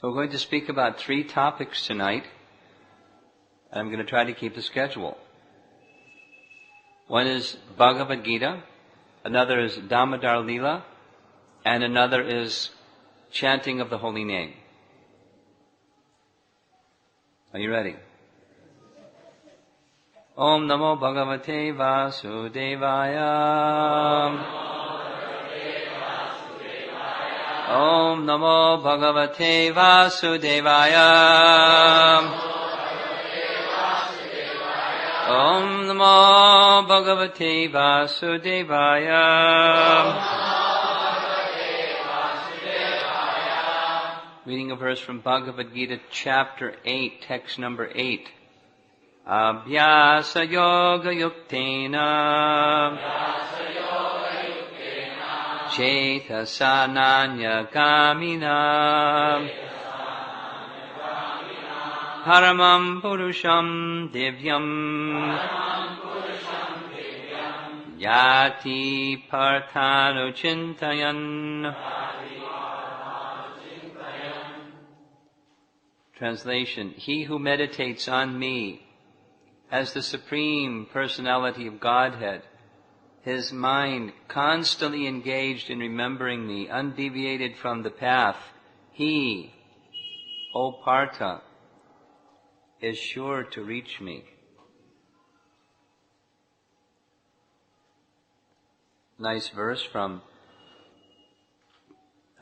So we're going to speak about 3 topics tonight. I'm going to try to keep the schedule. One is Bhagavad Gita, another is Damodar Leela, and another is chanting of the holy name. Are you ready? Om Namo Bhagavate Vasudevaya. Om Namo Bhagavate Vasudevaya. Om Namo Bhagavate Vasudevaya. Reading a verse from Bhagavad Gita, chapter 8, text number 8. Abhyasa yoga yuktena Chetasananya kamina Paramam purusham divyam Yati Pārtha chintayan. Translation: He who meditates on me as the Supreme Personality of Godhead, his mind constantly engaged in remembering me, undeviated from the path, he, O Pārtha, is sure to reach me. Nice verse from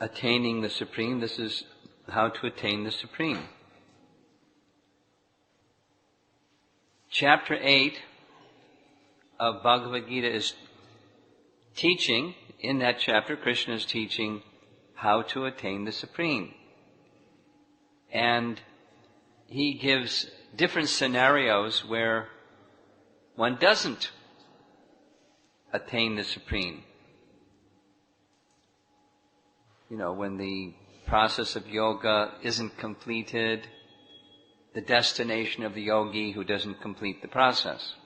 Attaining the Supreme. This is how to attain the Supreme. Chapter 8 of Bhagavad Gita is teaching, in that chapter, Krishna is teaching how to attain the Supreme. And he gives different scenarios where one doesn't attain the Supreme. You know, when the process of yoga isn't completed, the destination of the yogi who doesn't complete the process.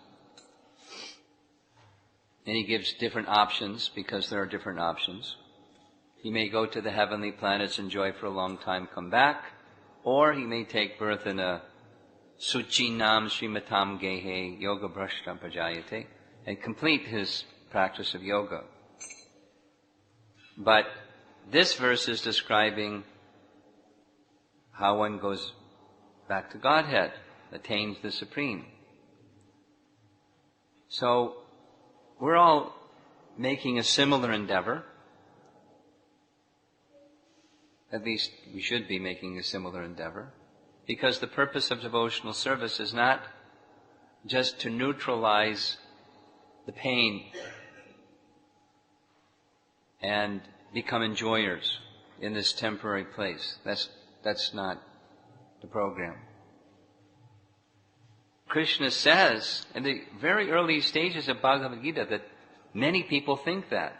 And he gives different options, because there are different options. He may go to the heavenly planets, enjoy for a long time, come back, or he may take birth in a Suchinam Srimatam Gehe Yoga Brashtam Pajayate and complete his practice of yoga. But this verse is describing how one goes back to Godhead, attains the Supreme. So, we're all making a similar endeavor. At least we should be making a similar endeavor, because the purpose of devotional service is not just to neutralize the pain and become enjoyers in this temporary place. That's not the program. Krishna says in the very early stages of Bhagavad Gita that many people think that.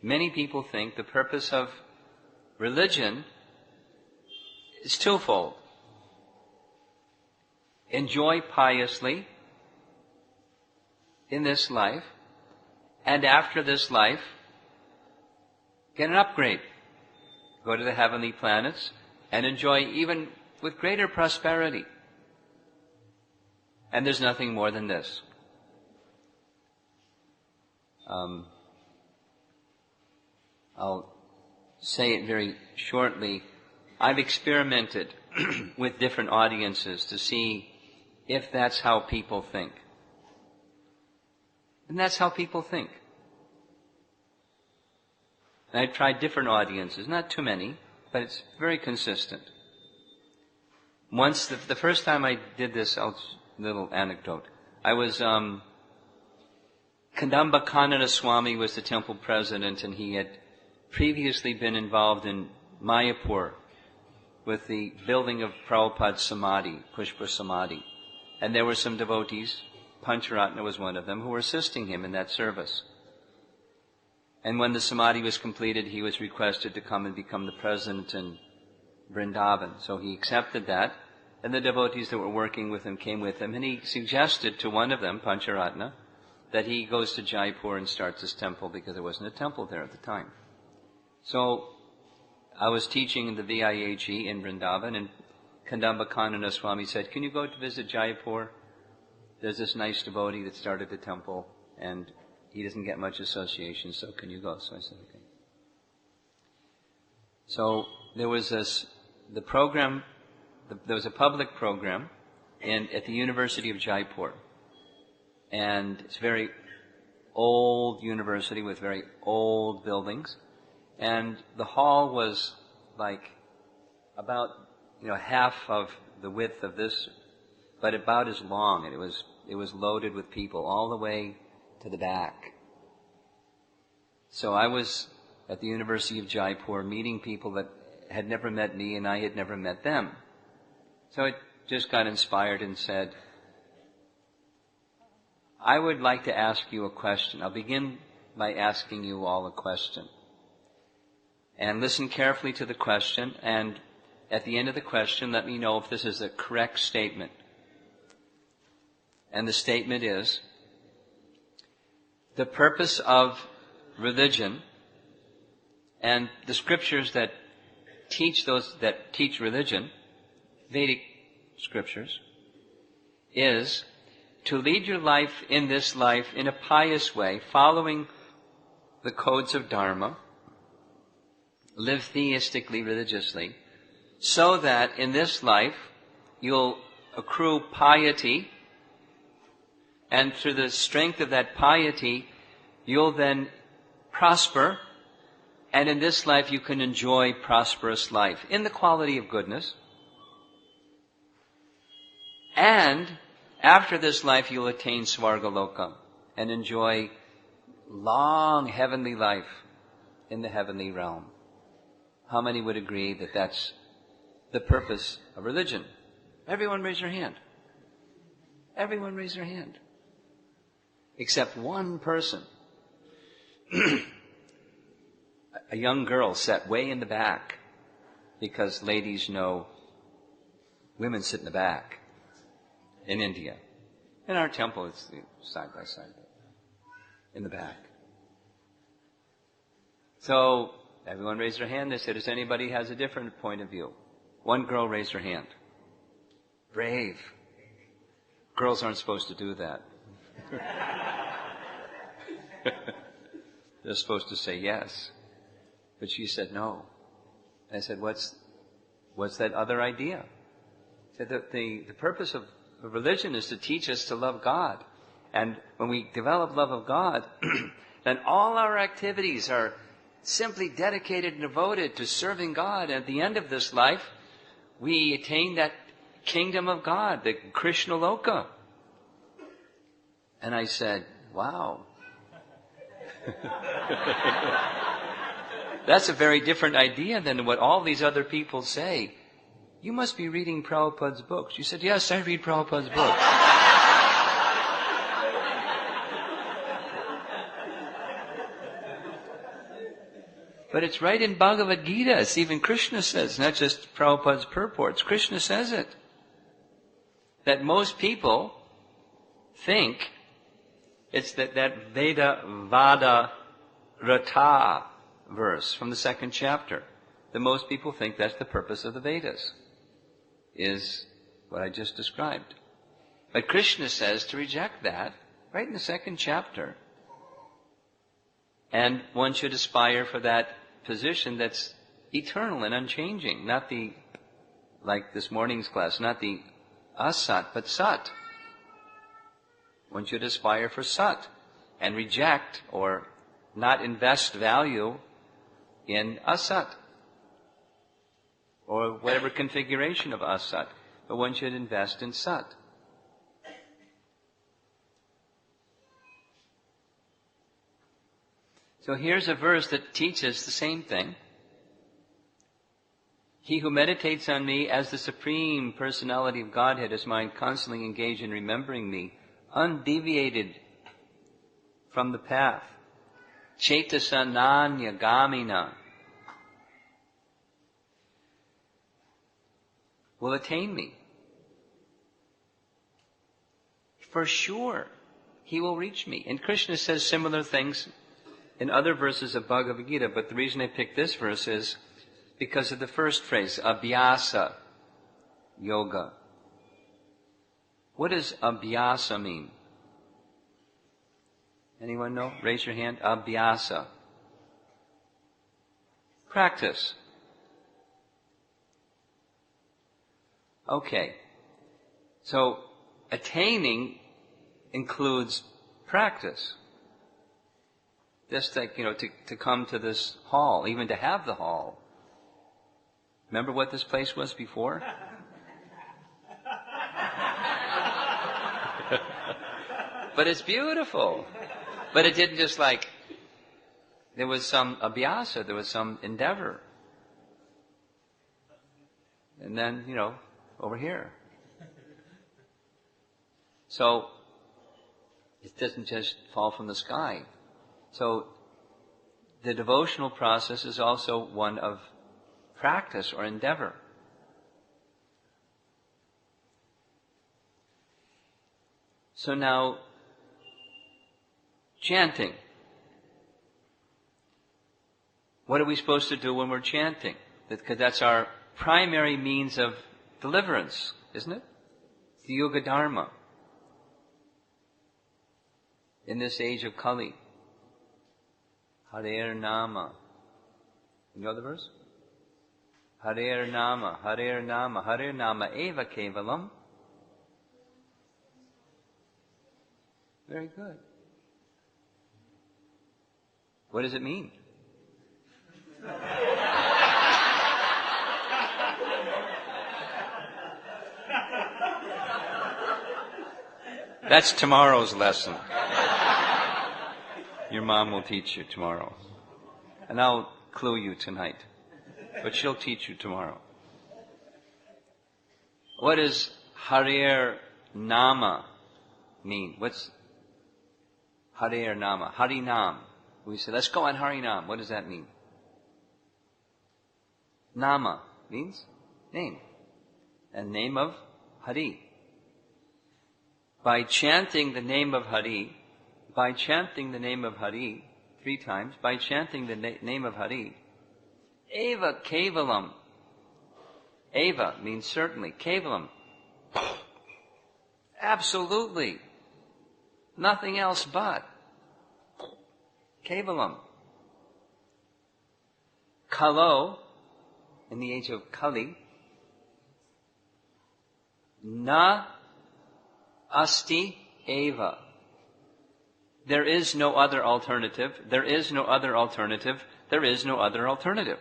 Many people think the purpose of religion is twofold. Enjoy piously in this life, and after this life, get an upgrade. Go to the heavenly planets and enjoy even with greater prosperity. And there's nothing more than this. I'll say it very shortly. I've experimented with different audiences to see if that's how people think. And that's how people think. And I've tried different audiences, not too many, but it's very consistent. Once, the first time I did this, little anecdote. I was, Kadamba Kanana Swami was the temple president, and he had previously been involved in Mayapur with the building of Prabhupada's Samadhi, Pushpa Samadhi. And there were some devotees, Pancharatna was one of them, who were assisting him in that service. And when the Samadhi was completed, he was requested to come and become the president in Vrindavan. So he accepted that. And the devotees that were working with him came with him, and he suggested to one of them, Pancharatna, that he goes to Jaipur and starts his temple, because there wasn't a temple there at the time. So I was teaching in the VIHE in Vrindavan, and Kandamba Kanana Swami said, "Can you go to visit Jaipur? There's this nice devotee that started the temple, and he doesn't get much association, so can you go?" So I said, okay. So there was there was a public program at the University of Jaipur. And it's a very old university with very old buildings. And the hall was like about, half of the width of this, but about as long. And it was loaded with people all the way to the back. So I was at the University of Jaipur meeting people that had never met me and I had never met them. So I just got inspired and said, I would like to ask you a question. I'll begin by asking you all a question. And listen carefully to the question, and at the end of the question, let me know if this is a correct statement. And the statement is, the purpose of religion and the scriptures that teach religion, Vedic scriptures, is to lead your life in this life in a pious way, following the codes of Dharma, live theistically, religiously, so that in this life you'll accrue piety, and through the strength of that piety, you'll then prosper, and in this life you can enjoy prosperous life in the quality of goodness. And after this life you'll attain Svargaloka and enjoy long heavenly life in the heavenly realm. How many would agree that that's the purpose of religion? Everyone raise your hand. Everyone raise their hand. Except one person. A young girl sat way in the back, because ladies know women sit in the back in India. In our temple, it's side by side, in the back. So everyone raised their hand. They said, does anybody has a different point of view? One girl raised her hand. Brave. Girls aren't supposed to do that. They're supposed to say yes. But she said no. I said, what's that other idea? I said that the purpose of religion is to teach us to love God. And when we develop love of God, then all our activities are simply dedicated and devoted to serving God. At the end of this life, we attain that kingdom of God, the Krishna Loka. And I said, wow. That's a very different idea than what all these other people say. You must be reading Prabhupada's books. She said, yes, I read Prabhupada's books. But it's right in Bhagavad Gita. It's even Krishna says, not just Prabhupada's purports. Krishna says it. That most people think it's that Veda Vada Rata verse from the 2nd chapter. That most people think that's the purpose of the Vedas, is what I just described. But Krishna says to reject that right in the 2nd chapter. And one should aspire for that position that's eternal and unchanging, not the, like this morning's class, not the asat, but sat. One should aspire for sat and reject or not invest value in asat or whatever configuration of asat, but one should invest in sat. So here's a verse that teaches the same thing. He who meditates on me as the Supreme Personality of Godhead, his mind constantly engaged in remembering me, undeviated from the path, Chetasananya Gamina, will attain me. For sure, he will reach me. And Krishna says similar things in other verses of Bhagavad Gita, but the reason I picked this verse is because of the first phrase, abhyasa yoga. What does abhyasa mean? Anyone know? Raise your hand. Abhyasa. Practice. Okay. So, attaining includes practice. Just like, to come to this hall, even to have the hall. Remember what this place was before? But it's beautiful. But it didn't just there was some abhyasa, there was some endeavor. And then, over here. So, it doesn't just fall from the sky. So, the devotional process is also one of practice or endeavor. So now, chanting. What are we supposed to do when we're chanting? Because that's our primary means of deliverance, isn't it? The Yuga Dharma. In this age of Kali. Hare Nama. You know the verse? Hare Nama, Hare Nama, Hare Nama eva kevalam. Very good. What does it mean? That's tomorrow's lesson. Your mom will teach you tomorrow. And I'll clue you tonight. But she'll teach you tomorrow. What does Hare Nama mean? What's Hare Nama? Harinam. We say, let's go on Harinam. What does that mean? Nama means name. And name of Hari. By chanting the name of Hari, 3 times, by chanting the name of Hari, eva kevalam. Eva means certainly. Kevalam. Absolutely. Nothing else but. Kevalam. Kalo, in the age of Kali, na asti eva. There is no other alternative. There is no other alternative. There is no other alternative.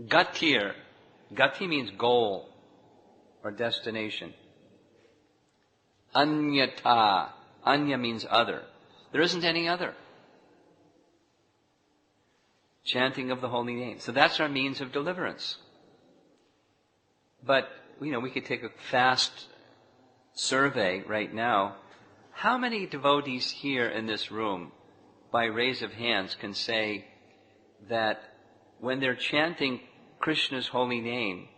Gatir. Gati means goal or destination. Anyata. Anya means other. There isn't any other. Chanting of the holy name. So that's our means of deliverance. But, we could take a fast survey right now. How many devotees here in this room, by raise of hands, can say that when they're chanting Krishna's holy name,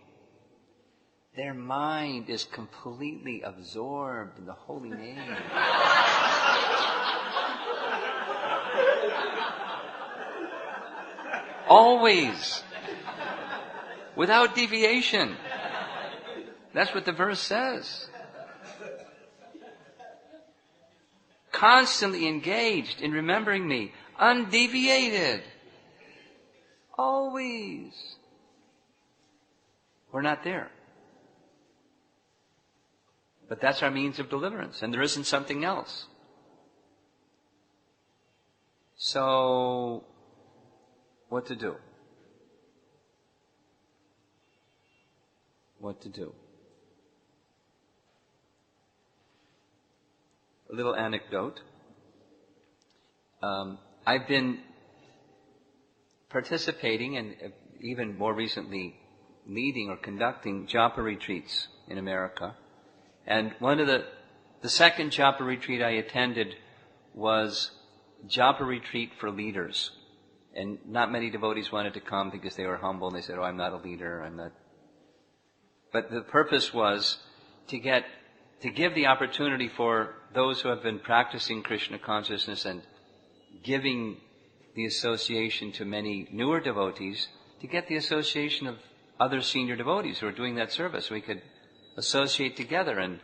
their mind is completely absorbed in the holy name? Always. Without deviation. That's what the verse says. Constantly engaged in remembering me. Undeviated. Always. We're not there. But that's our means of deliverance, and there isn't something else. So, what to do? What to do? A little anecdote. I've been participating and even more recently leading or conducting japa retreats in America. And one of the second japa retreat I attended was japa retreat for leaders. And not many devotees wanted to come because they were humble and they said, I'm not a leader, I'm not. But the purpose was to give the opportunity for those who have been practicing Krishna consciousness and giving the association to many newer devotees to get the association of other senior devotees who are doing that service. We could associate together and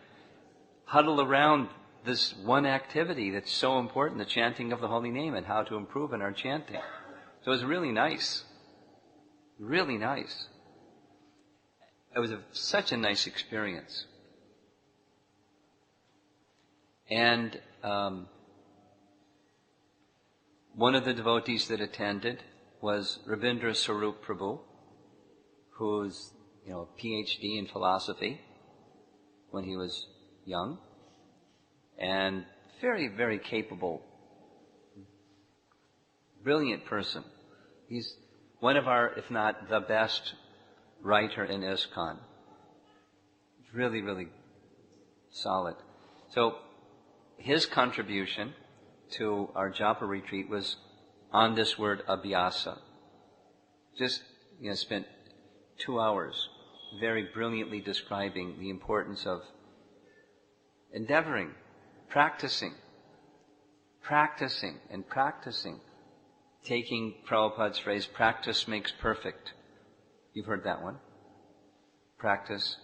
huddle around this one activity that's so important, the chanting of the holy name, and how to improve in our chanting. So it was really nice. Really nice. It was such a nice experience. And one of the devotees that attended was Rabindra Sarup Prabhu, who's, a PhD in philosophy when he was young, and very, very capable, brilliant person. He's one of our, if not the best writer in ISKCON. Really, really solid. So his contribution to our japa retreat was on this word abhyasa. Just, spent 2 hours very brilliantly describing the importance of endeavoring, practicing, taking Prabhupada's phrase, practice makes perfect. You've heard that one. Practice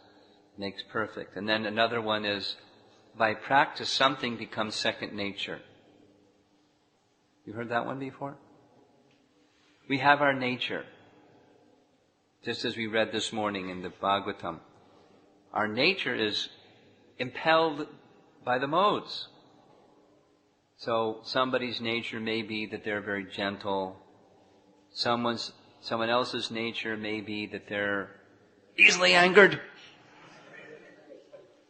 makes perfect. And then another one is, by practice, something becomes second nature. You heard that one before? We have our nature. Just as we read this morning in the Bhagavatam. Our nature is impelled by the modes. So somebody's nature may be that they're very gentle. Someone else's nature may be that they're easily angered.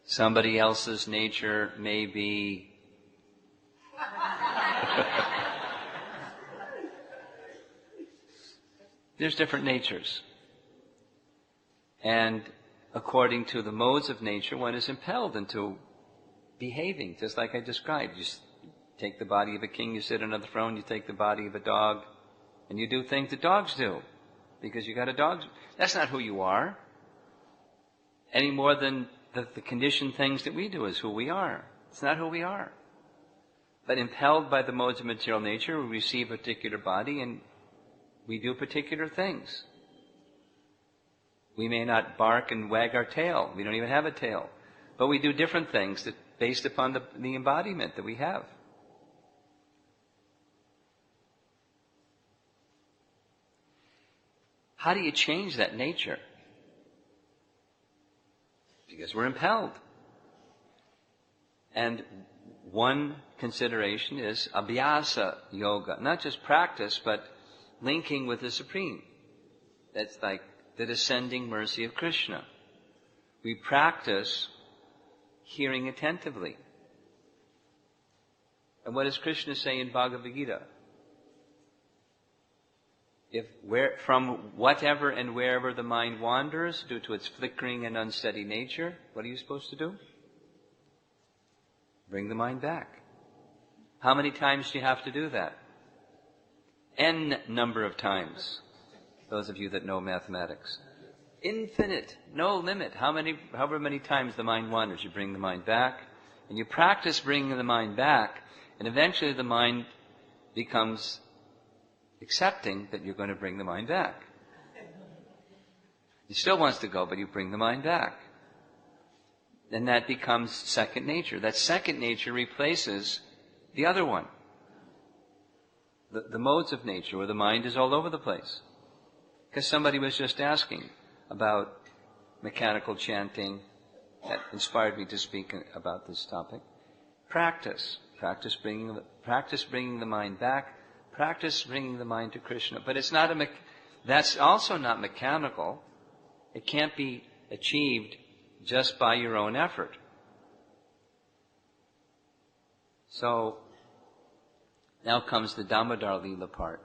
Somebody else's nature may be there's different natures. And according to the modes of nature, one is impelled into behaving, just like I described. You take the body of a king, you sit on the throne, you take the body of a dog, and you do things that dogs do, because you got a dog. That's not who you are, any more than the conditioned things that we do is who we are. It's not who we are. But impelled by the modes of material nature, we receive a particular body and we do particular things. We may not bark and wag our tail. We don't even have a tail. But we do different things based upon the embodiment that we have. How do you change that nature? Because we're impelled. And one consideration is abhyasa yoga. Not just practice, but linking with the Supreme. That's like the descending mercy of Krishna. We practice hearing attentively. And what does Krishna say in Bhagavad Gita? From whatever and wherever the mind wanders, due to its flickering and unsteady nature, what are you supposed to do? Bring the mind back. How many times do you have to do that? N number of times. Those of you that know mathematics. Infinite, no limit. However many times the mind wanders, you bring the mind back, and you practice bringing the mind back, and eventually the mind becomes accepting that you're going to bring the mind back. He still wants to go, but you bring the mind back. And that becomes second nature. That second nature replaces the other one. The modes of nature, where the mind is all over the place. Because somebody was just asking about mechanical chanting. That inspired me to speak about this topic. Practice bringing the mind back. Practice bringing the mind to Krishna. But it's not that's also not mechanical. It can't be achieved just by your own effort. So, now comes the Damodar Leela part.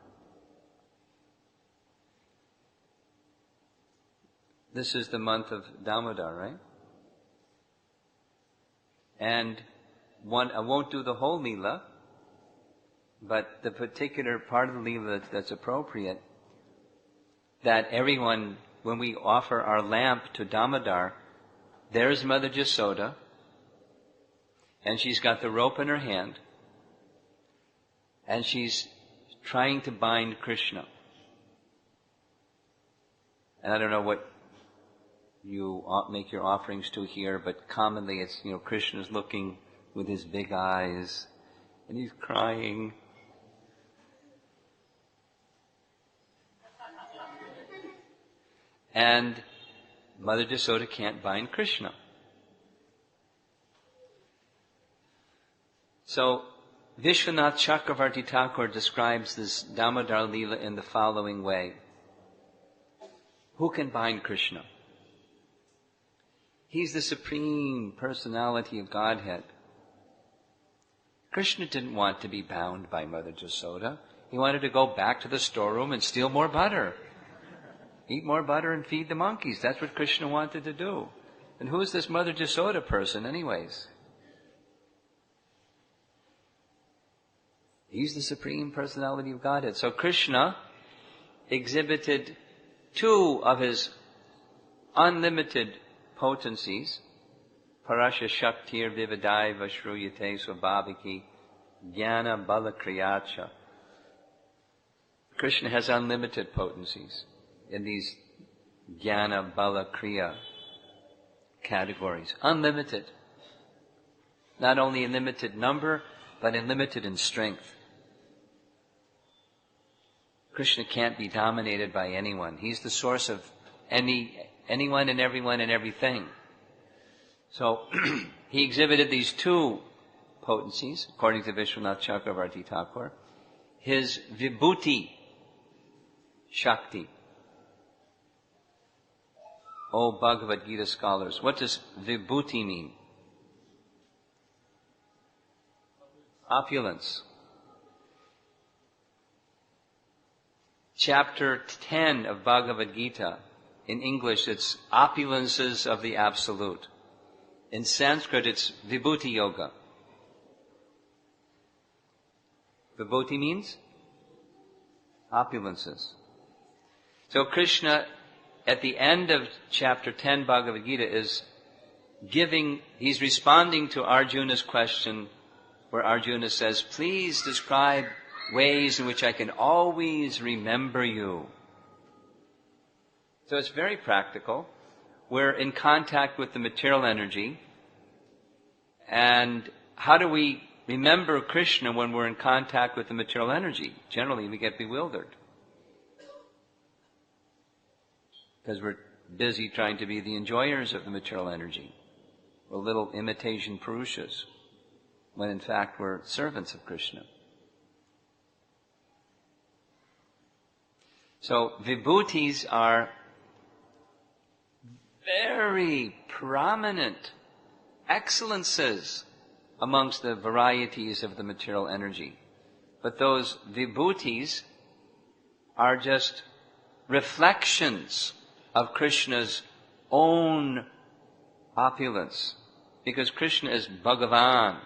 This is the month of Damodar, right? And I won't do the whole Leela, but the particular part of the Leela that's appropriate, that everyone, when we offer our lamp to Damodar, there's Mother Jasoda, and she's got the rope in her hand, and she's trying to bind Krishna. And I don't know what you make your offerings to here, but commonly it's, Krishna's looking with his big eyes, and he's crying. And Mother Jasoda can't bind Krishna. So, Vishwanath Chakravarti Thakur describes this Damodar Leela in the following way. Who can bind Krishna? He's the Supreme Personality of Godhead. Krishna didn't want to be bound by Mother Jasoda. He wanted to go back to the storeroom and steal more butter. Eat more butter and feed the monkeys. That's what Krishna wanted to do. And who's this Mother Jasoda person anyways? He's the Supreme Personality of Godhead. So Krishna exhibited two of his unlimited potencies, Parasya Shaktir Vivadaiva Shruyate Swabhaviki Jnana Bala Kriyacha. Krishna has unlimited potencies in these Jnana Bala Kriya categories. Unlimited. Not only in limited number, but unlimited in strength. Krishna can't be dominated by anyone. He's the source of anyone and everyone and everything. So, he exhibited these two potencies, according to Vishwanath Chakravarti Thakur. His Vibhuti Shakti. Oh, Bhagavad Gita scholars, what does Vibhuti mean? Opulence. Chapter 10 of Bhagavad Gita. In English, it's opulences of the Absolute. In Sanskrit, it's Vibhuti Yoga. Vibhuti means opulences. So Krishna, at the end of chapter 10 Bhagavad Gita, he's responding to Arjuna's question, where Arjuna says, please describe ways in which I can always remember you. So it's very practical. We're in contact with the material energy. And how do we remember Krishna when we're in contact with the material energy? Generally, we get bewildered. Because we're busy trying to be the enjoyers of the material energy. We're little imitation Purushas, when in fact we're servants of Krishna. So, vibhutis are very prominent excellences amongst the varieties of the material energy. But those vibhutis are just reflections of Krishna's own opulence. Because Krishna is Bhagavan.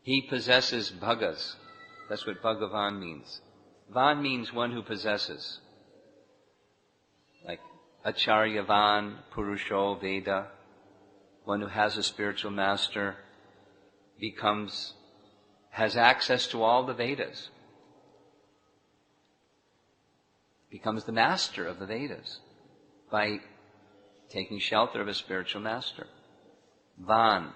He possesses bhagas. That's what Bhagavan means. Van means one who possesses. Like Acharyavan, Purusho, Veda. One who has a spiritual master has access to all the Vedas. Becomes the master of the Vedas by taking shelter of a spiritual master. Van,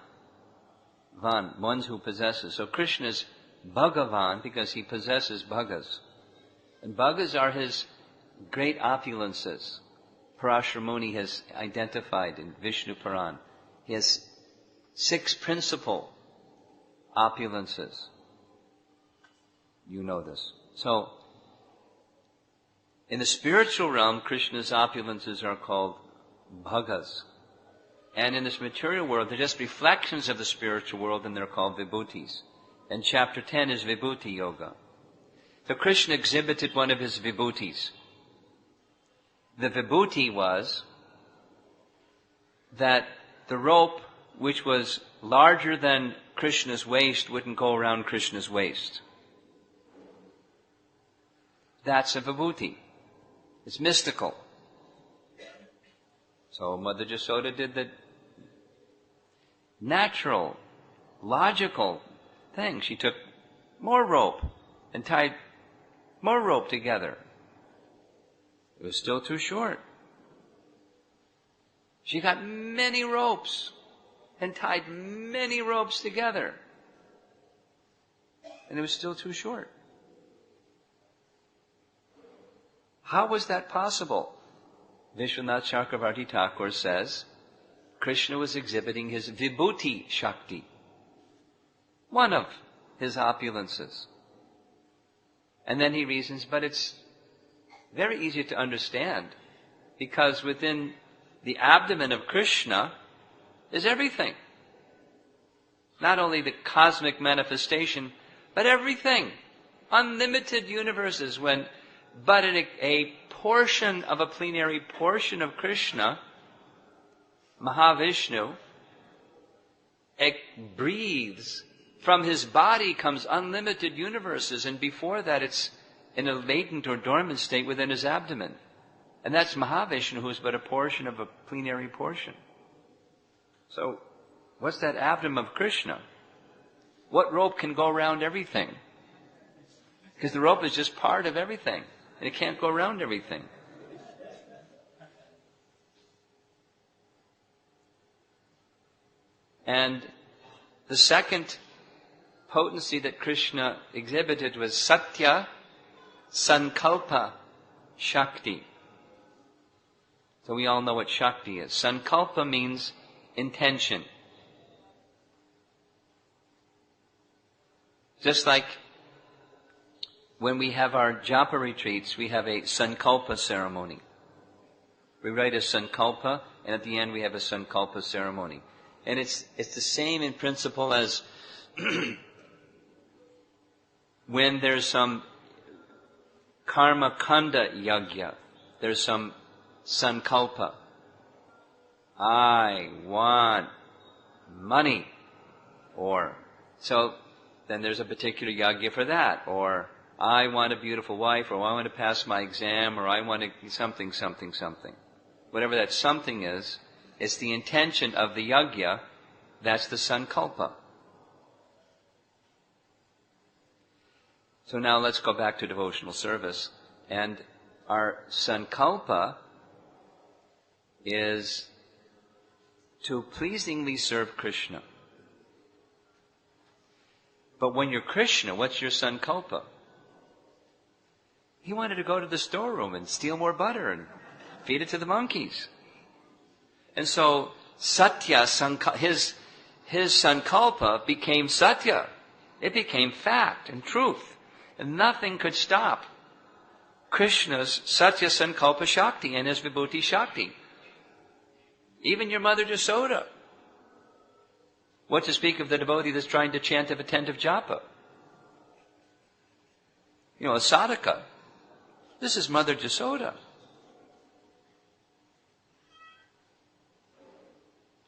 one who possesses. So Krishna is Bhagavan because he possesses bhagas. And bhagas are his great opulences. Parashara Muni has identified in Vishnu Puran. He has 6 principal opulences. You know this. So, in the spiritual realm, Krishna's opulences are called bhagas. And in this material world, they're just reflections of the spiritual world, and they're called vibhutis. And chapter 10 is Vibhuti Yoga. So Krishna exhibited one of his vibhutis. The vibhuti was that the rope, which was larger than Krishna's waist, wouldn't go around Krishna's waist. That's a vibhuti. It's mystical. So Mother Jasoda did the natural, logical thing. She took more rope and tied more rope together. It was still too short. She got many ropes and tied many ropes together, and it was still too short. How was that possible? Vishwanath Chakravarti Thakur says, Krishna was exhibiting his vibhuti shakti, one of his opulences. And then he reasons, but it's very easy to understand, because within the abdomen of Krishna is everything. Not only the cosmic manifestation, but everything. Unlimited universes, but a portion of a plenary portion of Krishna, Mahavishnu, breathes. From his body comes unlimited universes, and before that it's in a latent or dormant state within his abdomen. And that's Mahavishnu, who is but a portion of a plenary portion. So, what's that abdomen of Krishna? What rope can go around everything? Because the rope is just part of everything, and it can't go around everything. And the second potency that Krishna exhibited was Satya Sankalpa Shakti. So we all know what Shakti is. Sankalpa means intention. Just like when we have our japa retreats, we have a Sankalpa ceremony. We write a Sankalpa, and at the end we have a Sankalpa ceremony. And it's the same in principle as when there's some karma kanda yajna, there's some sankalpa. I want money. So then there's a particular yajna for that. Or I want a beautiful wife, or I want to pass my exam, or I want to something. Whatever that something is, it's the intention of the yajna, that's the sankalpa. So now let's go back to devotional service. And our sankalpa is to pleasingly serve Krishna. But when you're Krishna, what's your sankalpa? He wanted to go to the storeroom and steal more butter and feed it to the monkeys. And so Satya, his sankalpa became Satya. It became fact and truth. And nothing could stop Krishna's Satya Sankalpa Shakti and his Vibhuti Shakti. Even your mother Jasoda. What to speak of the devotee that's trying to chant of attentive japa? A sadhaka. This is Mother Jasoda.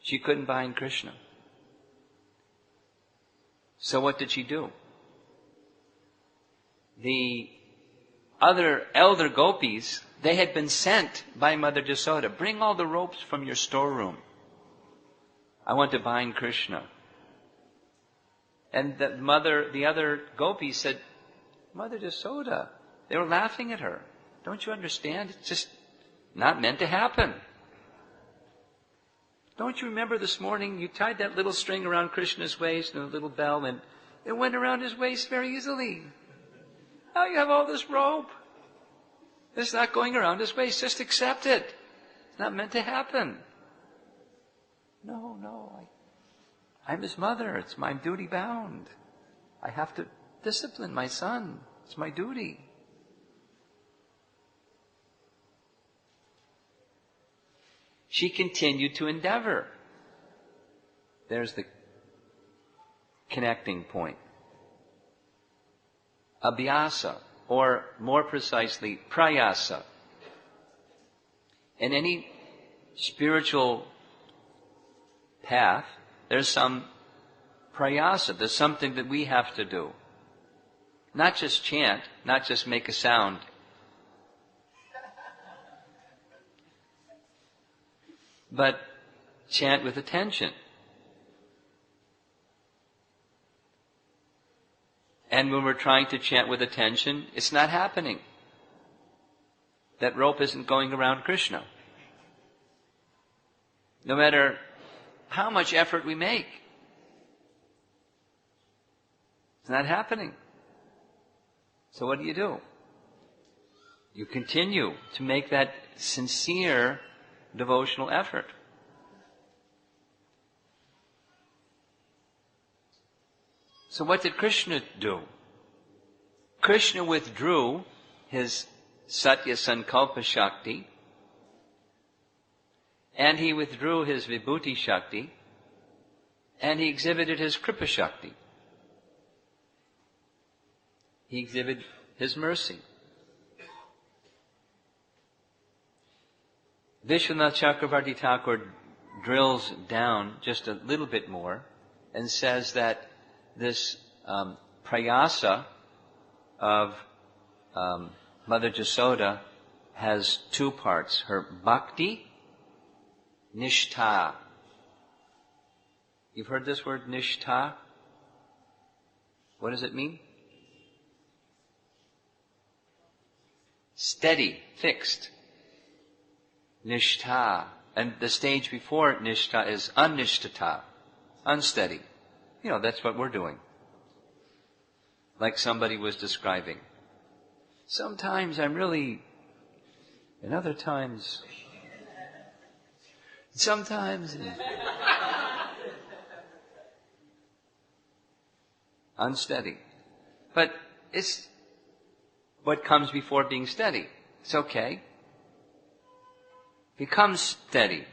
She couldn't bind Krishna. So what did she do? The other elder gopis, they had been sent by Mother Jasoda. Bring all the ropes from your storeroom. I want to bind Krishna. And the other gopis said, Mother Jasoda, they were laughing at her. Don't you understand? It's just not meant to happen. Don't you remember this morning you tied that little string around Krishna's waist and a little bell, and it went around his waist very easily. Now you have all this rope. It's not going around his waist. Just accept it. It's not meant to happen. No. I'm his mother. It's my duty bound. I have to discipline my son. It's my duty. She continued to endeavor. There's the connecting point. Abhyasa, or more precisely, prayasa. In any spiritual path, there's some prayasa, there's something that we have to do. Not just chant, not just make a sound. But chant with attention. And when we're trying to chant with attention, it's not happening. That rope isn't going around Krishna. No matter how much effort we make, it's not happening. So what do? You continue to make that sincere devotional effort. So what did Krishna do? Krishna withdrew his Satya Sankalpa Shakti, and he withdrew his Vibhuti Shakti, and he exhibited his Kripa Shakti. He exhibited his mercy. Vishwanath Chakravarti Thakur drills down just a little bit more and says that this prayasa of Mother Jasoda has two parts. Her bhakti, nishtha. You've heard this word, nishtha? What does it mean? Steady, fixed. Nishtha. And the stage before nishtha is anishtata, unsteady. That's what we're doing. Like somebody was describing. Sometimes I'm really, and other times, sometimes unsteady. But it's what comes before being steady. It's okay. Become steady.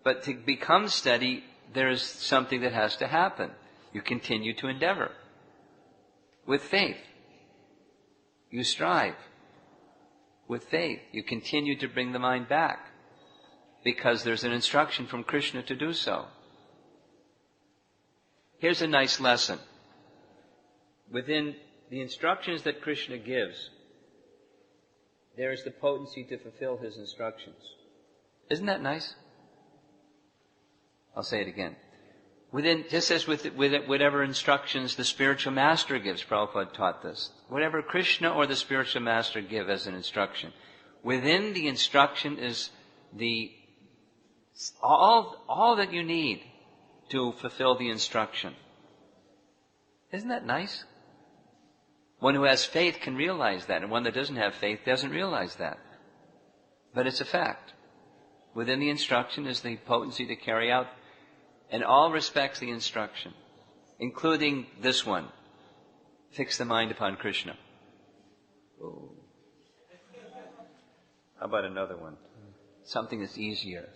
But to become steady, there is something that has to happen. You continue to endeavor. With faith. You strive. With faith. You continue to bring the mind back. Because there's an instruction from Krishna to do so. Here's a nice lesson. Within the instructions that Krishna gives, there is the potency to fulfill his instructions. Isn't that nice? I'll say it again. Just as with whatever instructions the spiritual master gives, Prabhupada taught this. Whatever Krishna or the spiritual master give as an instruction, within the instruction is all that you need to fulfill the instruction. Isn't that nice? One who has faith can realize that, and one that doesn't have faith doesn't realize that. But it's a fact. Within the instruction is the potency to carry out in all respects the instruction, including this one. Fix the mind upon Krishna. Oh. How about another one? Something that's easier.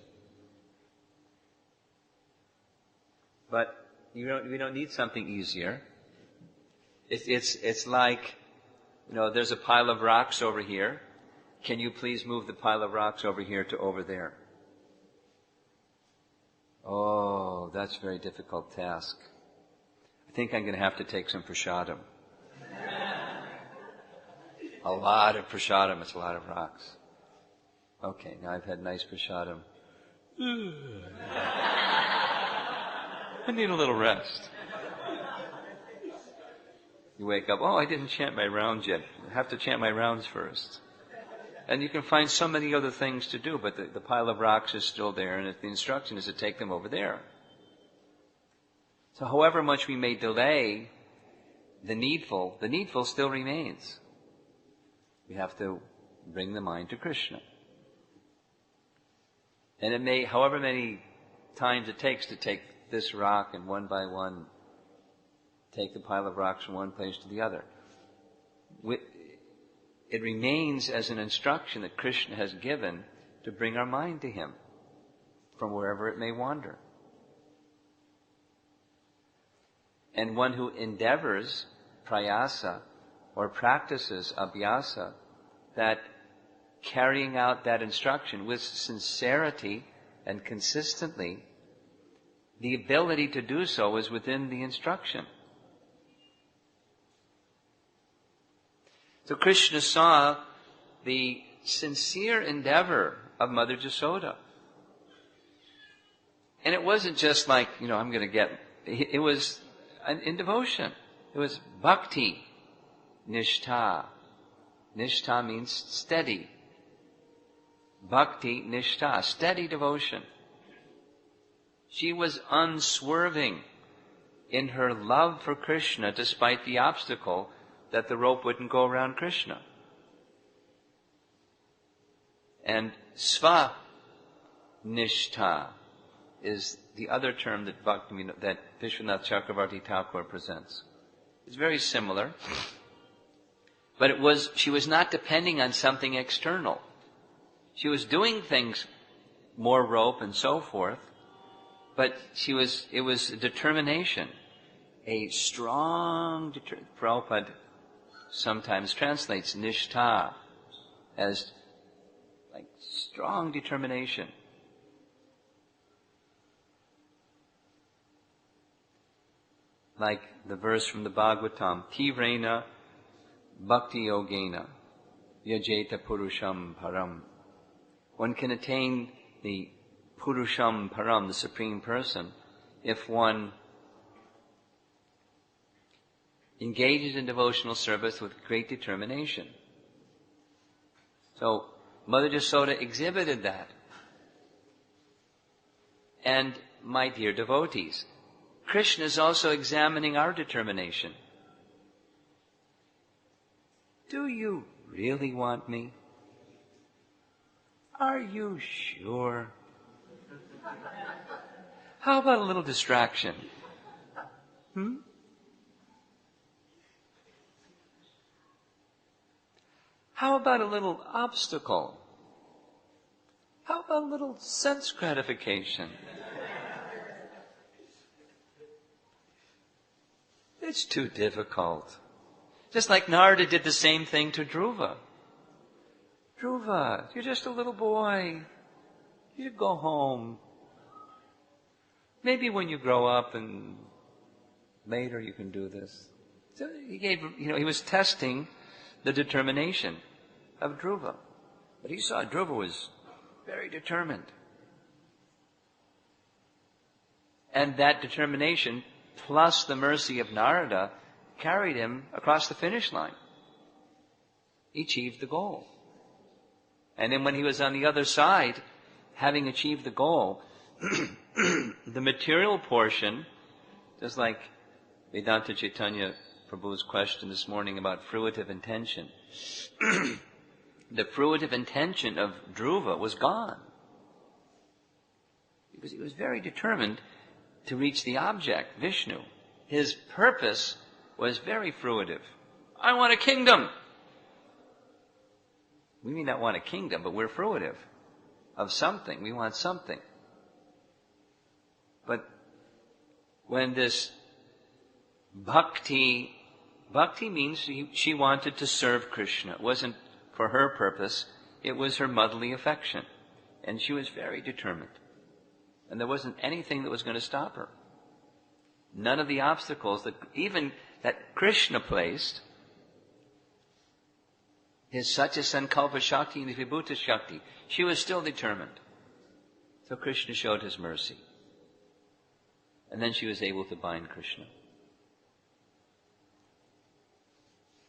But we don't need something easier. It's like, there's a pile of rocks over here. Can you please move the pile of rocks over here to over there? Oh, that's a very difficult task. I think I'm going to have to take some prasadam. A lot of prasadam, it's a lot of rocks. Okay, now I've had nice prasadam. I need a little rest. You wake up, I didn't chant my rounds yet. I have to chant my rounds first. And you can find so many other things to do, but the pile of rocks is still there, and the instruction is to take them over there. So however much we may delay the needful still remains. We have to bring the mind to Krishna. And it may, however many times it takes to take this rock and one by one take the pile of rocks from one place to the other. It remains as an instruction that Krishna has given to bring our mind to Him from wherever it may wander. And one who endeavors prayasa or practices abhyasa, that carrying out that instruction with sincerity and consistently, the ability to do so is within the instruction. So Krishna saw the sincere endeavor of Mother Jasoda. And it wasn't just like, I'm going to get... It was in devotion. It was bhakti, nishtha. Nishtha means steady. Bhakti, nishtha, steady devotion. She was unswerving in her love for Krishna despite the obstacle that the rope wouldn't go around Krishna. And sva nishtha is the other term that Vishwanath Chakravarti Thakur presents. It's very similar, but she was not depending on something external. She was doing things, more rope and so forth, but it was a determination, a strong Prabhupada sometimes translates nishtha as like strong determination. Like the verse from the Bhagavatam, Tivrena Bhakti Yogena Yajeta Purusham Param. One can attain the Purusham Param, the Supreme Person, if one engages in devotional service with great determination. So, Mother Yasoda exhibited that. And, my dear devotees, Krishna is also examining our determination. Do you really want me? Are you sure? How about a little distraction? How about a little obstacle? How about a little sense gratification? It's too difficult. Just like Narada did the same thing to Dhruva. Dhruva, you're just a little boy. You should go home. Maybe when you grow up and later you can do this. So he was testing the determination of Dhruva. But he saw Dhruva was very determined. And that determination, plus the mercy of Narada, carried him across the finish line. He achieved the goal. And then when he was on the other side, having achieved the goal, the material portion, just like Vedanta Chaitanya Prabhu's question this morning about fruitive intention, the fruitive intention of Dhruva was gone. Because he was very determined to reach the object, Vishnu. His purpose was very fruitive. I want a kingdom. We may not want a kingdom, but we're fruitive of something. We want something. But when this bhakti means she wanted to serve Krishna. It wasn't for her purpose. It was her motherly affection. And she was very determined. And there wasn't anything that was going to stop her. None of the obstacles that Krishna placed, his Satya Sankalpa Shakti and his Vibhuta Shakti, she was still determined. So Krishna showed his mercy. And then she was able to bind Krishna.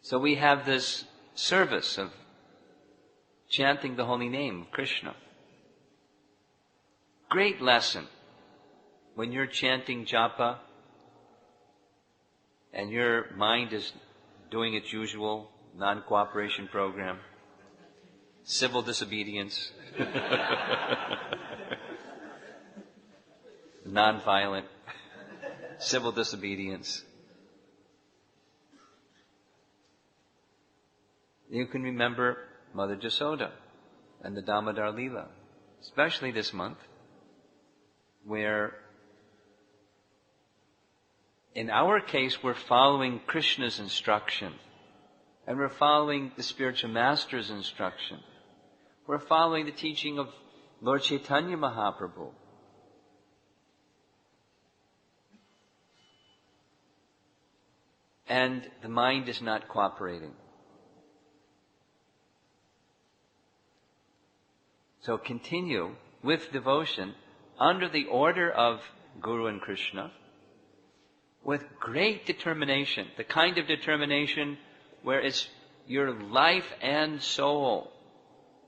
So we have this service of chanting the holy name of Krishna. Great lesson. When you're chanting japa and your mind is doing its usual non-cooperation program, civil disobedience, non-violent, civil disobedience. You can remember Mother Yasoda and the Damodar Leela, especially this month, where in our case we're following Krishna's instruction, and we're following the spiritual master's instruction. We're following the teaching of Lord Chaitanya Mahaprabhu. And the mind is not cooperating. So continue with devotion under the order of Guru and Krishna. with great determination, the kind of determination where it's your life and soul.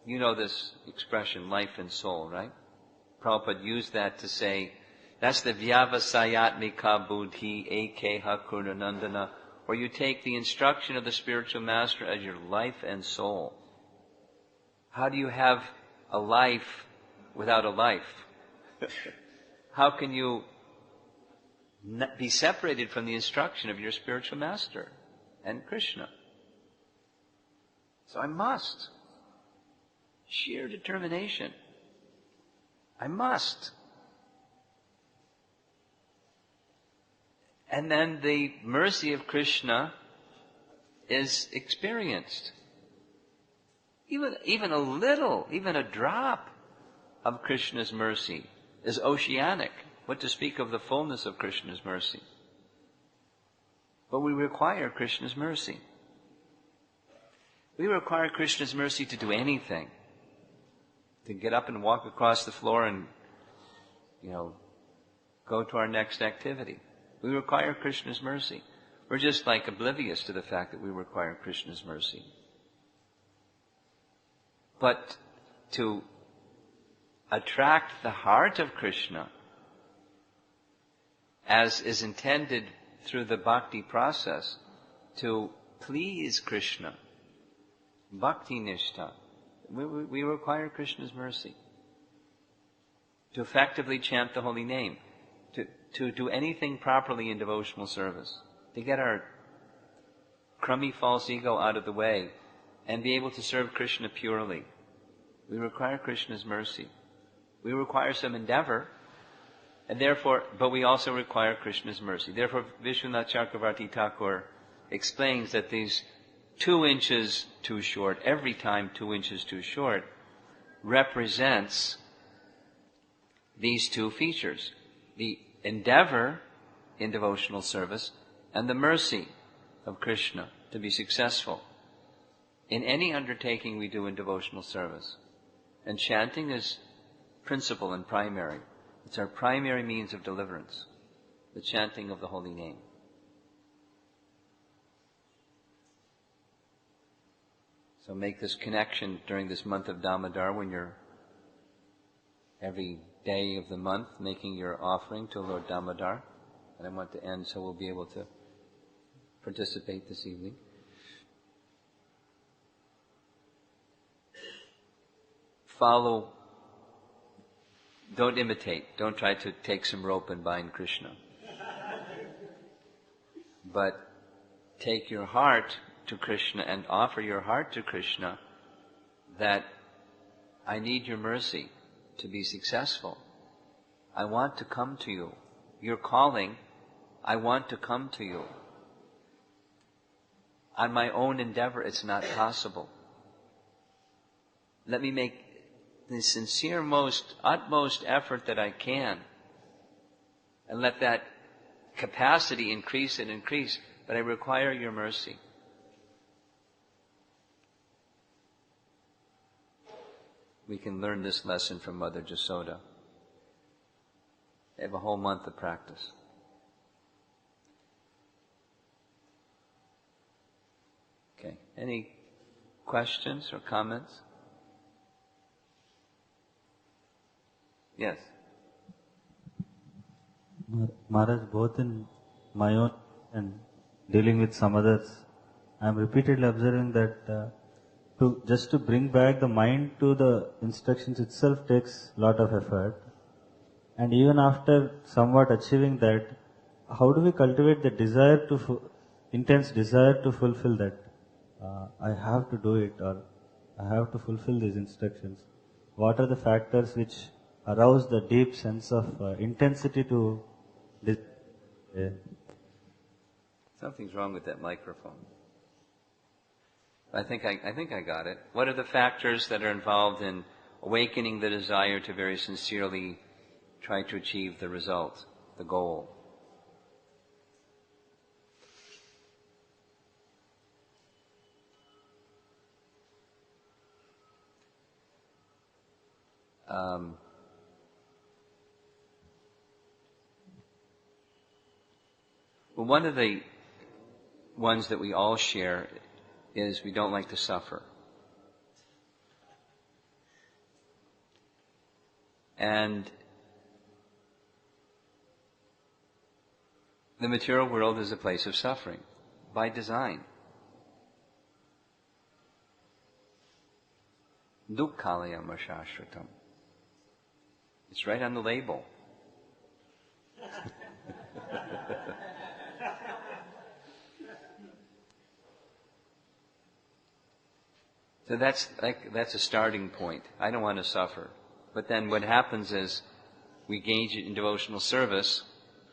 You know this expression, life and soul, right? Prabhupada used that to say, that's the vyavasayatmika buddhi ekeha kurnanandana, where you take the instruction of the spiritual master as your life and soul. How do you have a life without a life? How can you be separated from the instruction of your spiritual master and Krishna? So I must. Sheer determination. I must. And then the mercy of Krishna is experienced. Even a little, even a drop of Krishna's mercy is oceanic. What to speak of the fullness of Krishna's mercy? But we require Krishna's mercy. We require Krishna's mercy to do anything. To get up and walk across the floor and, go to our next activity. We require Krishna's mercy. We're just like oblivious to the fact that we require Krishna's mercy. But to attract the heart of Krishna, as is intended through the bhakti process, to please Krishna, bhakti nishtha, we require Krishna's mercy. To effectively chant the holy name, to do anything properly in devotional service, to get our crummy false ego out of the way and be able to serve Krishna purely. We require Krishna's mercy. We require some endeavor, but we also require Krishna's mercy. Therefore, Vishwanath Chakravarti Thakur explains that these 2 inches too short, every time 2 inches too short, represents these 2 features. The endeavor in devotional service and the mercy of Krishna to be successful in any undertaking we do in devotional service. And chanting is principal and primary. It's our primary means of deliverance, the chanting of the holy name. So make this connection during this month of Damodar when you're every day of the month making your offering to Lord Damodar. And I want to end so we'll be able to participate this evening. Follow, don't imitate, don't try to take some rope and bind Krishna. But take your heart to Krishna and offer your heart to Krishna that I need your mercy to be successful. I want to come to you. You're calling, I want to come to you. On my own endeavor, it's not possible. Let me make the sincere, utmost effort that I can, and let that capacity increase and increase, but I require your mercy. We can learn this lesson from Mother Jasoda. They have a whole month of practice. Okay, any questions or comments? Yes. Maharaj, both in my own and dealing with some others, I am repeatedly observing that to bring back the mind to the instructions itself takes a lot of effort. And even after somewhat achieving that, how do we cultivate the desire intense desire to fulfill that? I have to do it, or I have to fulfill these instructions. What are the factors which arouse the deep sense of intensity to this? Something's wrong with that microphone. I think I got it. What are the factors that are involved in awakening the desire to very sincerely try to achieve the result, the goal? Well, one of the ones that we all share is we don't like to suffer. And the material world is a place of suffering, by design. Dukkhalayam ashashratam. It's right on the label. So that's a starting point. I don't want to suffer. But then what happens is we engage in devotional service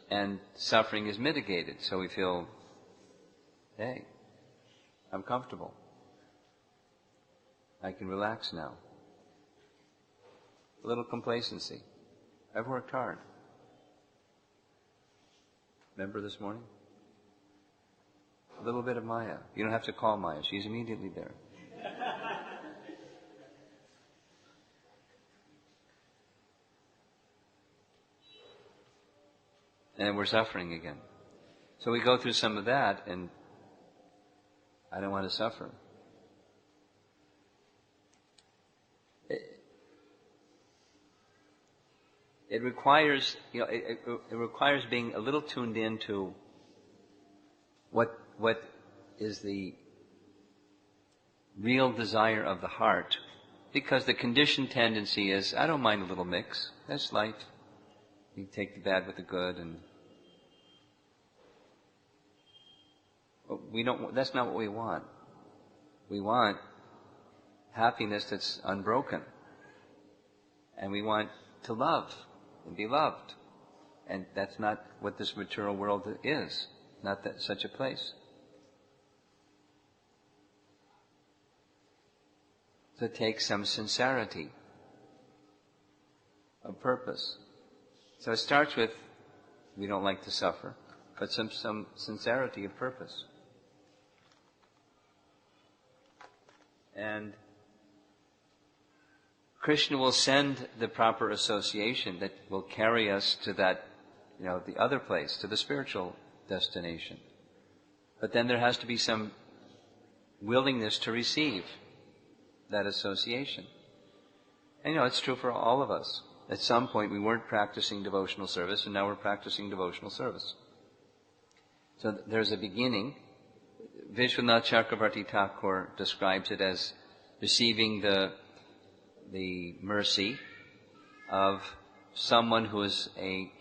and suffering is mitigated. So we feel, hey, I'm comfortable. I can relax now. A little complacency. I've worked hard. Remember this morning? A little bit of Maya. You don't have to call Maya. She's immediately there. And we're suffering again. So we go through some of that, and I don't want to suffer. It requires, it requires being a little tuned into what is the real desire of the heart, because the conditioned tendency is, I don't mind a little mix. That's life. You take the bad with the good, and we don't. That's not what we want. We want happiness that's unbroken, and we want to love and be loved, and that's not what this material world is. Not that such a place. So it takes some sincerity of purpose. So it starts with, we don't like to suffer, but some sincerity of purpose. And Krishna will send the proper association that will carry us to that, the other place, to the spiritual destination. But then there has to be some willingness to receive that association. And it's true for all of us. At some point we weren't practicing devotional service, and now we're practicing devotional service. So there's a beginning. Vishwanath Chakravarti Thakur describes it as receiving the mercy of someone who is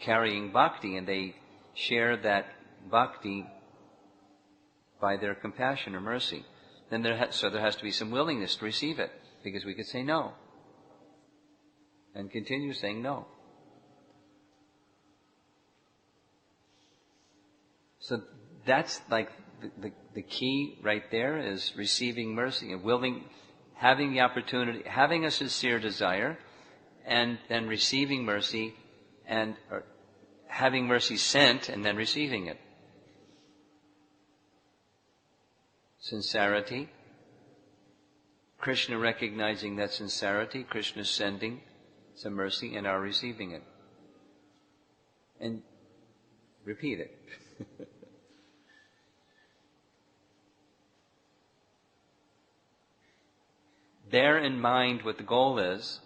carrying bhakti, and they share that bhakti by their compassion or mercy. Then there has to be some willingness to receive it, because we could say no and continue saying no. So that's like the key right there, is receiving mercy and having the opportunity, having a sincere desire, and then receiving mercy, or having mercy sent and then receiving it. Sincerity. Krishna recognizing that sincerity, Krishna sending some mercy and our receiving it. And repeat it. Bear in mind what the goal is.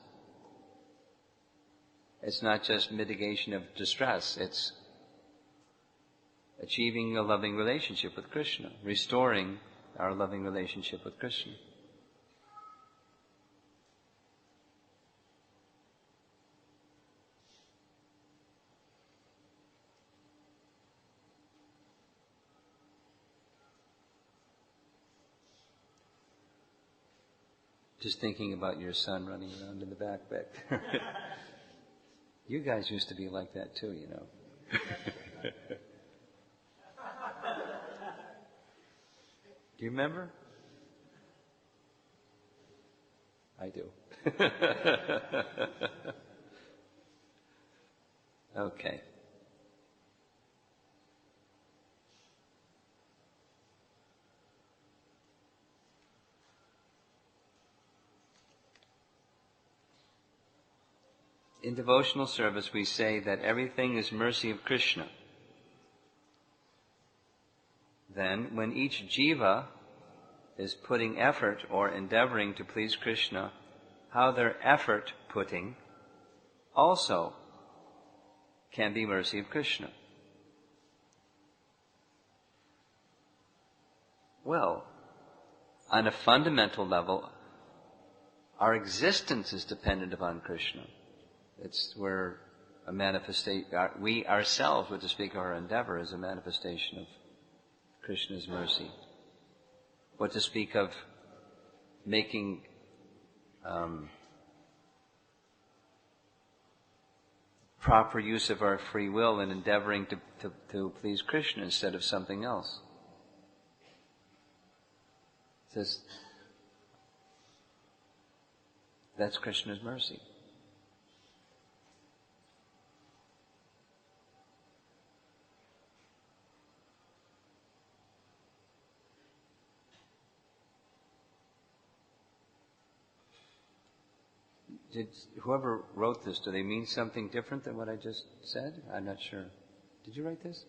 It's not just mitigation of distress, it's achieving a loving relationship with Krishna, restoring our loving relationship with Krishna. Just thinking about your son running around in the back there. You guys used to be like that too, Do you remember? I do. Okay. In devotional service we say that everything is mercy of Krishna. then when each jiva is putting effort or endeavoring to please Krishna, how their effort putting also can be mercy of Krishna. Well, on a fundamental level, our existence is dependent upon Krishna. We're a manifestation, we ourselves, what to speak of our endeavor, is a manifestation of Krishna's mercy. What to speak of making proper use of our free will and endeavoring to please Krishna instead of something else. It says, that's Krishna's mercy. Did whoever wrote this, do they mean something different than what I just said? I'm not sure. Did you write this?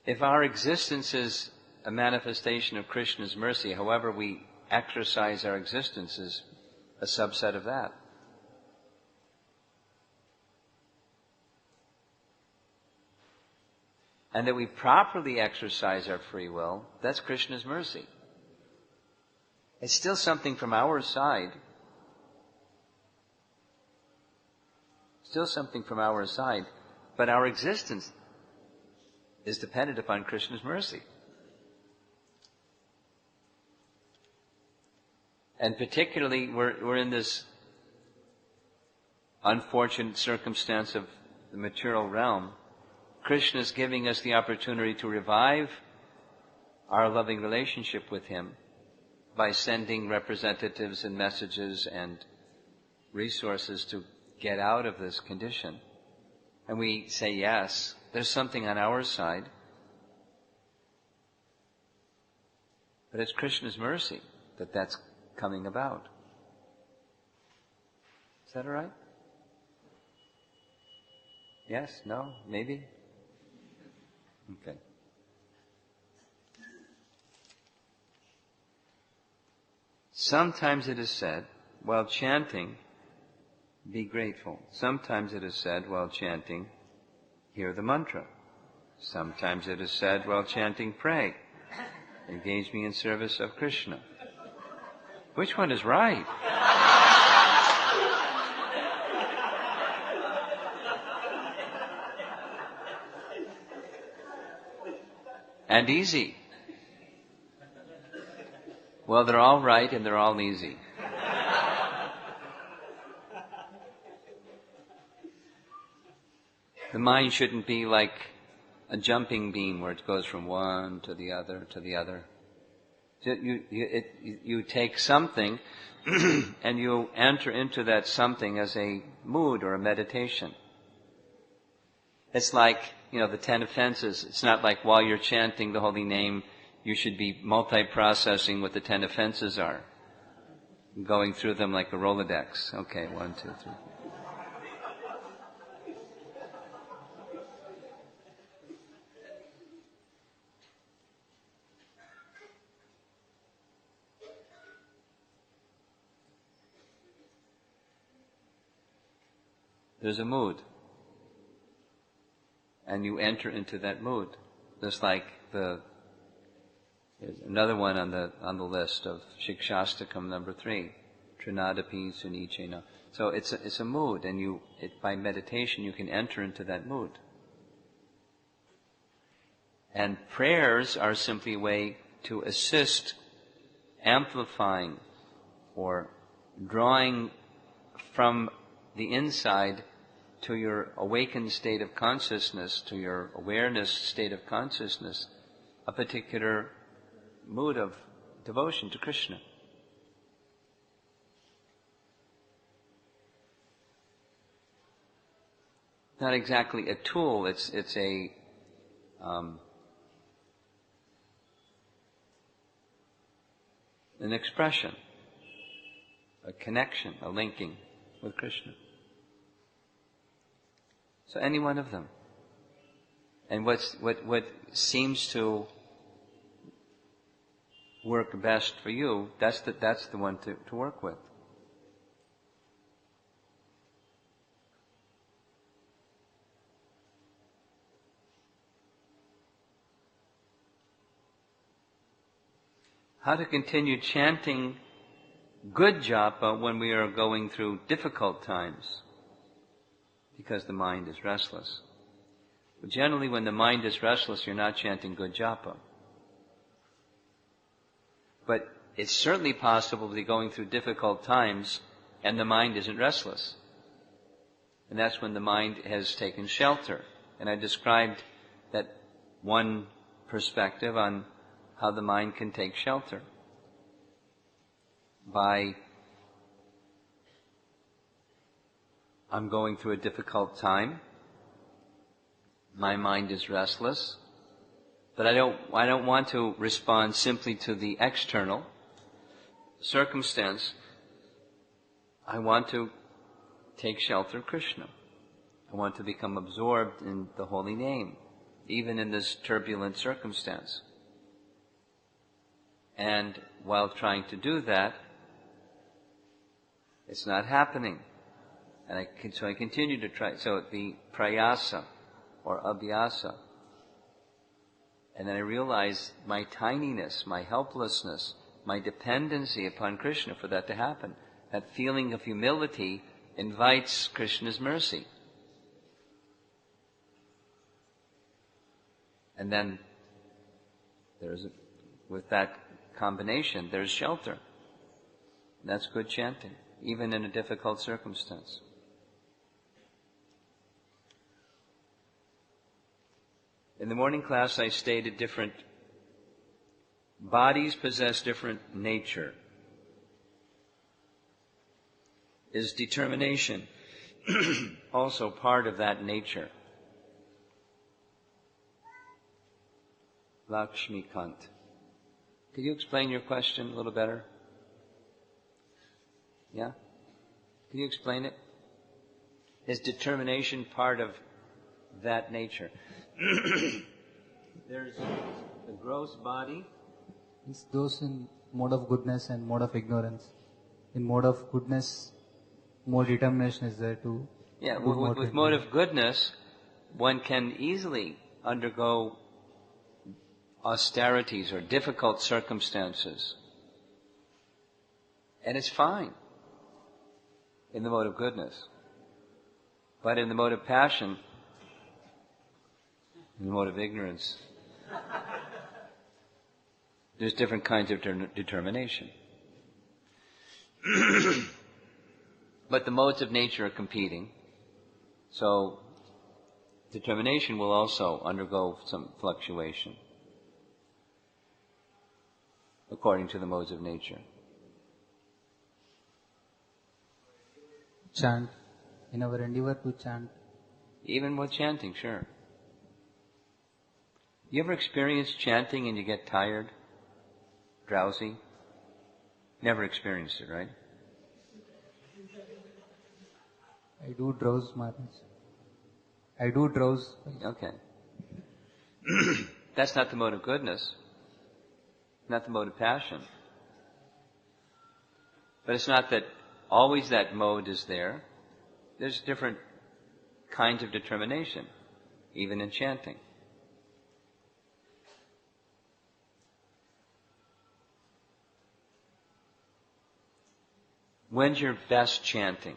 If our existence is a manifestation of Krishna's mercy, however we exercise our existence is a subset of that. And that we properly exercise our free will, that's Krishna's mercy. It's still something from our side. Still something from our side, but our existence is dependent upon Krishna's mercy. And particularly, we're in this unfortunate circumstance of the material realm. Krishna is giving us the opportunity to revive our loving relationship with Him by sending representatives and messages and resources to get out of this condition. And we say, yes, there's something on our side, but it's Krishna's mercy that that's coming about. Is that all right? Yes? No? Maybe? Okay. Sometimes it is said, while chanting, be grateful. Sometimes it is said, while chanting, hear the mantra. Sometimes it is said, while chanting, pray. Engage me in service of Krishna. Which one is right? And easy. Well, they're all right and they're all easy. The mind shouldn't be like a jumping bean where it goes from one to the other to the other. You take something and you enter into that something as a mood or a meditation. It's like, the 10 offenses. It's not like while you're chanting the holy name, you should be multi-processing what the 10 offenses are. Going through them like a Rolodex. Okay, 1, 2, 3. There's a mood. And you enter into that mood. Just like there's another one on the list of Shikshastakam number 3, Trinadapi Sunichena. So it's a mood, and by meditation you can enter into that mood. And prayers are simply a way to assist amplifying or drawing from the inside to your awakened state of consciousness, to your awareness state of consciousness, a particular mood of devotion to Krishna. Not exactly a tool, it's a an expression, a connection, a linking with Krishna. So any one of them. And what seems to work best for you, that's the one to work with. How to continue chanting good japa when we are going through difficult times, because the mind is restless. But generally, when the mind is restless, you're not chanting good japa. But it's certainly possible to be going through difficult times and the mind isn't restless. And that's when the mind has taken shelter. And I described that one perspective on how the mind can take shelter. By, I'm going through a difficult time, my mind is restless, but I don't want to respond simply to the external circumstance. I want to take shelter of Krishna. I want to become absorbed in the holy name, even in this turbulent circumstance. And while trying to do that, it's not happening. And so I continue to try. So the prayasa, or abhyasa. And then I realize my tininess, my helplessness, my dependency upon Krishna for that to happen. That feeling of humility invites Krishna's mercy. And then with that combination, there's shelter. And that's good chanting, even in a difficult circumstance. In the morning class, I stated different bodies possess different nature. Is determination also part of that nature? Lakshmikant. Could you explain your question a little better? Yeah? Can you explain it? Is determination part of that nature? There's the gross body. It's those in mode of goodness and mode of ignorance. In mode of goodness, more determination is there to... Yeah, with mode of goodness, one can easily undergo austerities or difficult circumstances. And it's fine in the mode of goodness. But in the mode of passion, in the mode of ignorance, there's different kinds of determination. But the modes of nature are competing, so determination will also undergo some fluctuation according to the modes of nature. Chant. In our endeavor to chant. Even with chanting, sure. You ever experience chanting and you get tired, drowsy? Never experienced it, right? I do drowse, Maharaj. I do drowse. Okay. That's not the mode of goodness, not the mode of passion. But it's not that always that mode is there. There's different kinds of determination, even in chanting. When's your best chanting?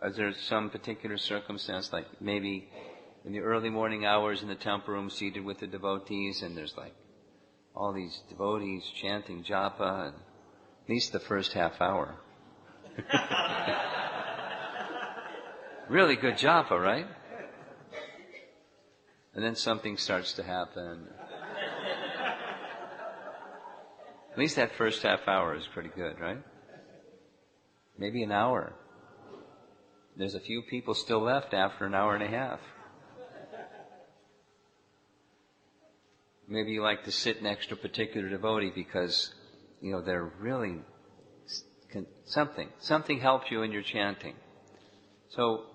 Is there some particular circumstance, like maybe in the early morning hours in the temple room seated with the devotees, and there's like all these devotees chanting japa, and at least the first half hour. Really good japa, right? And then something starts to happen. At least that first half hour is pretty good, right? Maybe an hour. There's a few people still left after an hour and a half. Maybe you like to sit next to a particular devotee because, they're really something helps you in your chanting. So,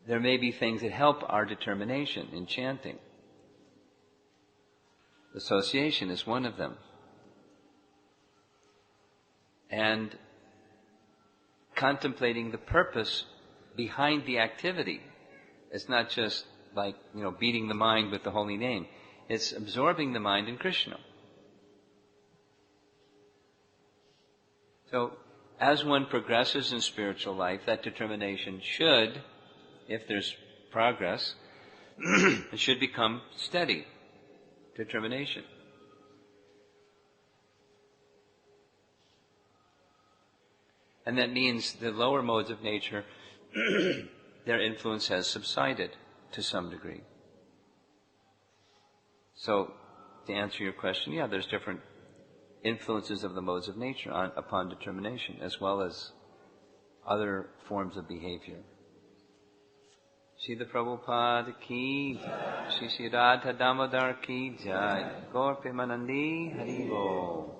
there may be things that help our determination in chanting. Association is one of them. And contemplating the purpose behind the activity. It's not just like, beating the mind with the holy name. It's absorbing the mind in Krishna. So, as one progresses in spiritual life, that determination should, if there's progress, it should become steady determination. And that means the lower modes of nature, their influence has subsided to some degree. So, to answer your question, yeah, there's different influences of the modes of nature upon determination, as well as other forms of behavior. Srila Prabhupada ki, Shri Radha Damodar ki jai, Gaur Premanandi Hari Bol.